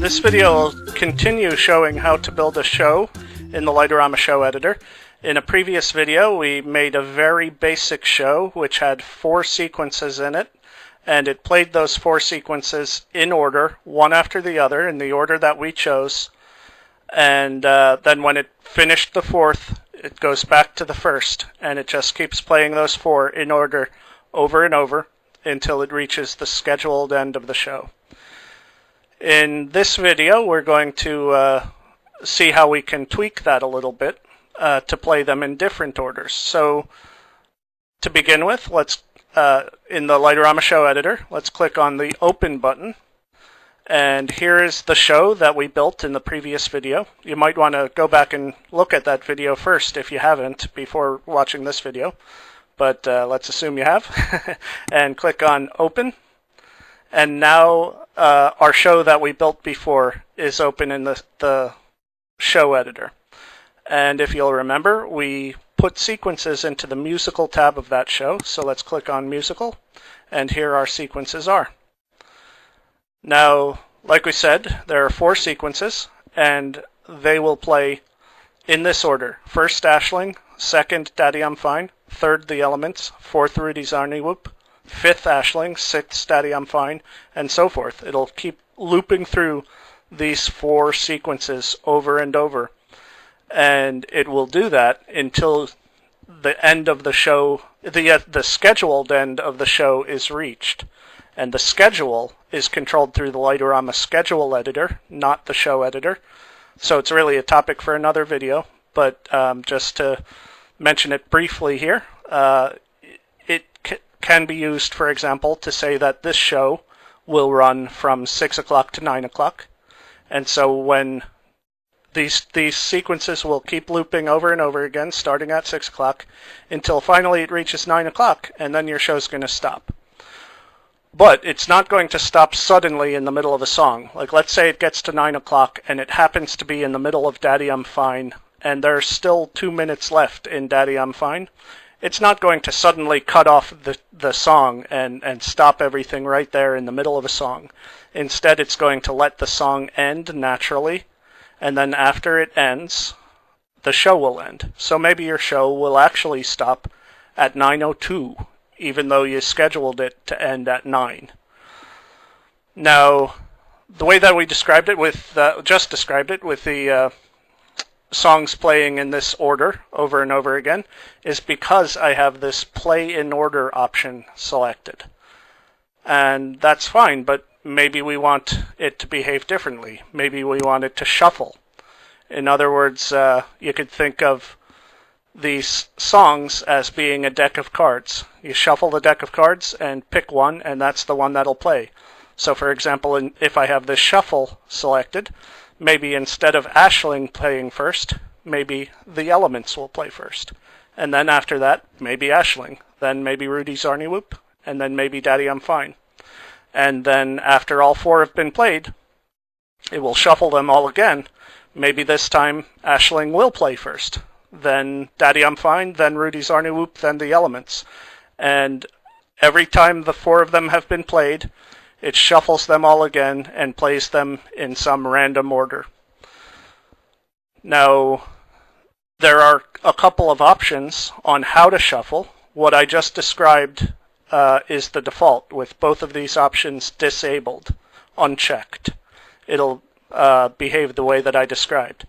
This video will continue showing how to build a show in the LOR-Show editor. In a previous video, we made a very basic show which had 4 sequences in it, and it played those 4 sequences in order, one after the other, in the order that we chose. And then when it finished the 4th, it goes back to the 1st, and it just keeps playing those 4 in order over and over until it reaches the scheduled end of the show. In this video, we're going to see how we can tweak that a little bit to play them in different orders. So, to begin with, let's in the LOR-Show editor, let's click on the Open button. And here is the show that we built in the previous video. You might want to go back and look at that video first if you haven't before watching this video. But let's assume you have. And click on Open. And now our show that we built before is open in the show editor. And if you'll remember, we put sequences into the musical tab of that show. So let's click on musical, and here our sequences are. Now, like we said, there are 4 sequences, and they will play in this order. First, Ashling. Second, Daddy I'm Fine. Third, The Elements. Fourth, Rudy's Arnie Whoop. 5th, Ashling. 6th, Daddy I'm Fine, and so forth. It'll keep looping through these 4 sequences over and over. And it will do that until the end of the show, the scheduled end of the show is reached. And the schedule is controlled through the LOR schedule editor, not the show editor. So it's really a topic for another video, but just to mention it briefly here, it can be used, for example, to say that this show will run from 6 o'clock to 9 o'clock. And so when these sequences will keep looping over and over again, starting at 6 o'clock, until finally it reaches 9 o'clock, and then your show's going to stop. But it's not going to stop suddenly in the middle of a song. Like, let's say it gets to 9 o'clock, and it happens to be in the middle of Daddy I'm Fine, and there's still 2 minutes left in Daddy I'm Fine. It's not going to suddenly cut off the song and stop everything right there in the middle of a song. Instead, it's going to let the song end naturally, and then after it ends, the show will end. So maybe your show will actually stop at 9:02, even though you scheduled it to end at 9. Now, the way that we described it with the songs playing in this order over and over again is because I have this play in order option selected. And that's fine, but maybe we want it to behave differently. Maybe we want it to shuffle. In other words, you could think of these songs as being a deck of cards. You shuffle the deck of cards and pick one, and that's the one that'll play. So for example, if I have this shuffle selected, maybe instead of Ashling playing first, maybe The Elements will play first. And then after that, maybe Ashling. Then maybe Rudy's Arnie Whoop. And then maybe Daddy I'm Fine. And then after all 4 have been played, it will shuffle them all again. Maybe this time Ashling will play first. Then Daddy I'm Fine, then Rudy's Arnie Whoop, then The Elements. And every time the 4 of them have been played, it shuffles them all again and plays them in some random order. Now, there are a couple of options on how to shuffle. What I just described is the default, with both of these options disabled, unchecked. It'll behave the way that I described.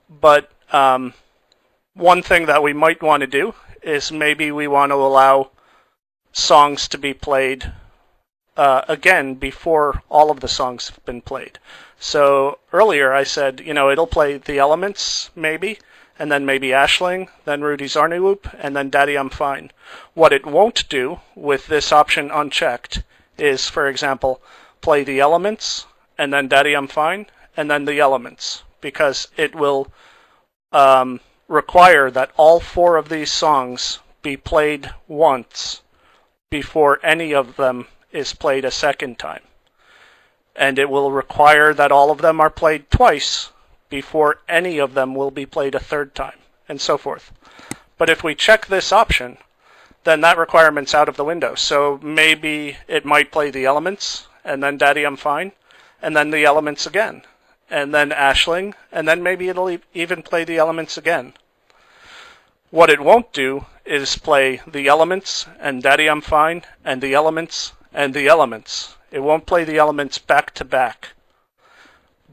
But one thing that we might want to do is maybe we want to allow songs to be played again before all of the songs have been played. So earlier I said, it'll play The Elements, maybe, and then maybe Ashling, then Rudy's Arnie Whoop, and then Daddy I'm Fine. What it won't do with this option unchecked is, for example, play The Elements, and then Daddy I'm Fine, and then The Elements, because it will require that all 4 of these songs be played once before any of them is played a second time. And it will require that all of them are played twice before any of them will be played a third time, and so forth. But if we check this option, then that requirement's out of the window. So maybe it might play The Elements, and then Daddy I'm Fine, and then The Elements again. and then ashling, and then maybe it'll even play the elements again. What it won't do is play the elements and Daddy I'm Fine and the elements and the elements. It won't play the elements back to back.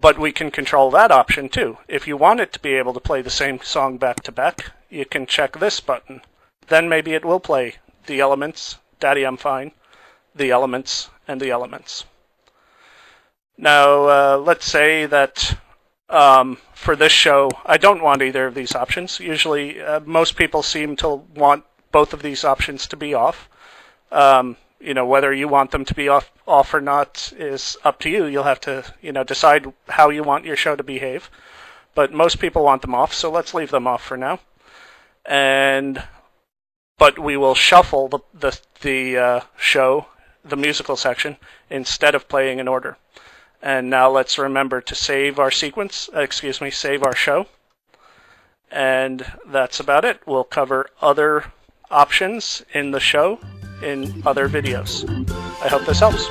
But we can control that option too. If you want it to be able to play the same song back to back, you can check this button. Then maybe it will play the elements, Daddy I'm Fine, the elements, and the elements. Now, let's say that for this show, I don't want either of these options. Usually, most people seem to want both of these options to be off. Whether you want them to be off or not is up to you. You'll have to, decide how you want your show to behave. But most people want them off, so let's leave them off for now. But we will shuffle the show, the musical section, instead of playing in order. And now let's remember to save our save our show. And that's about it. We'll cover other options in the show in other videos. I hope this helps.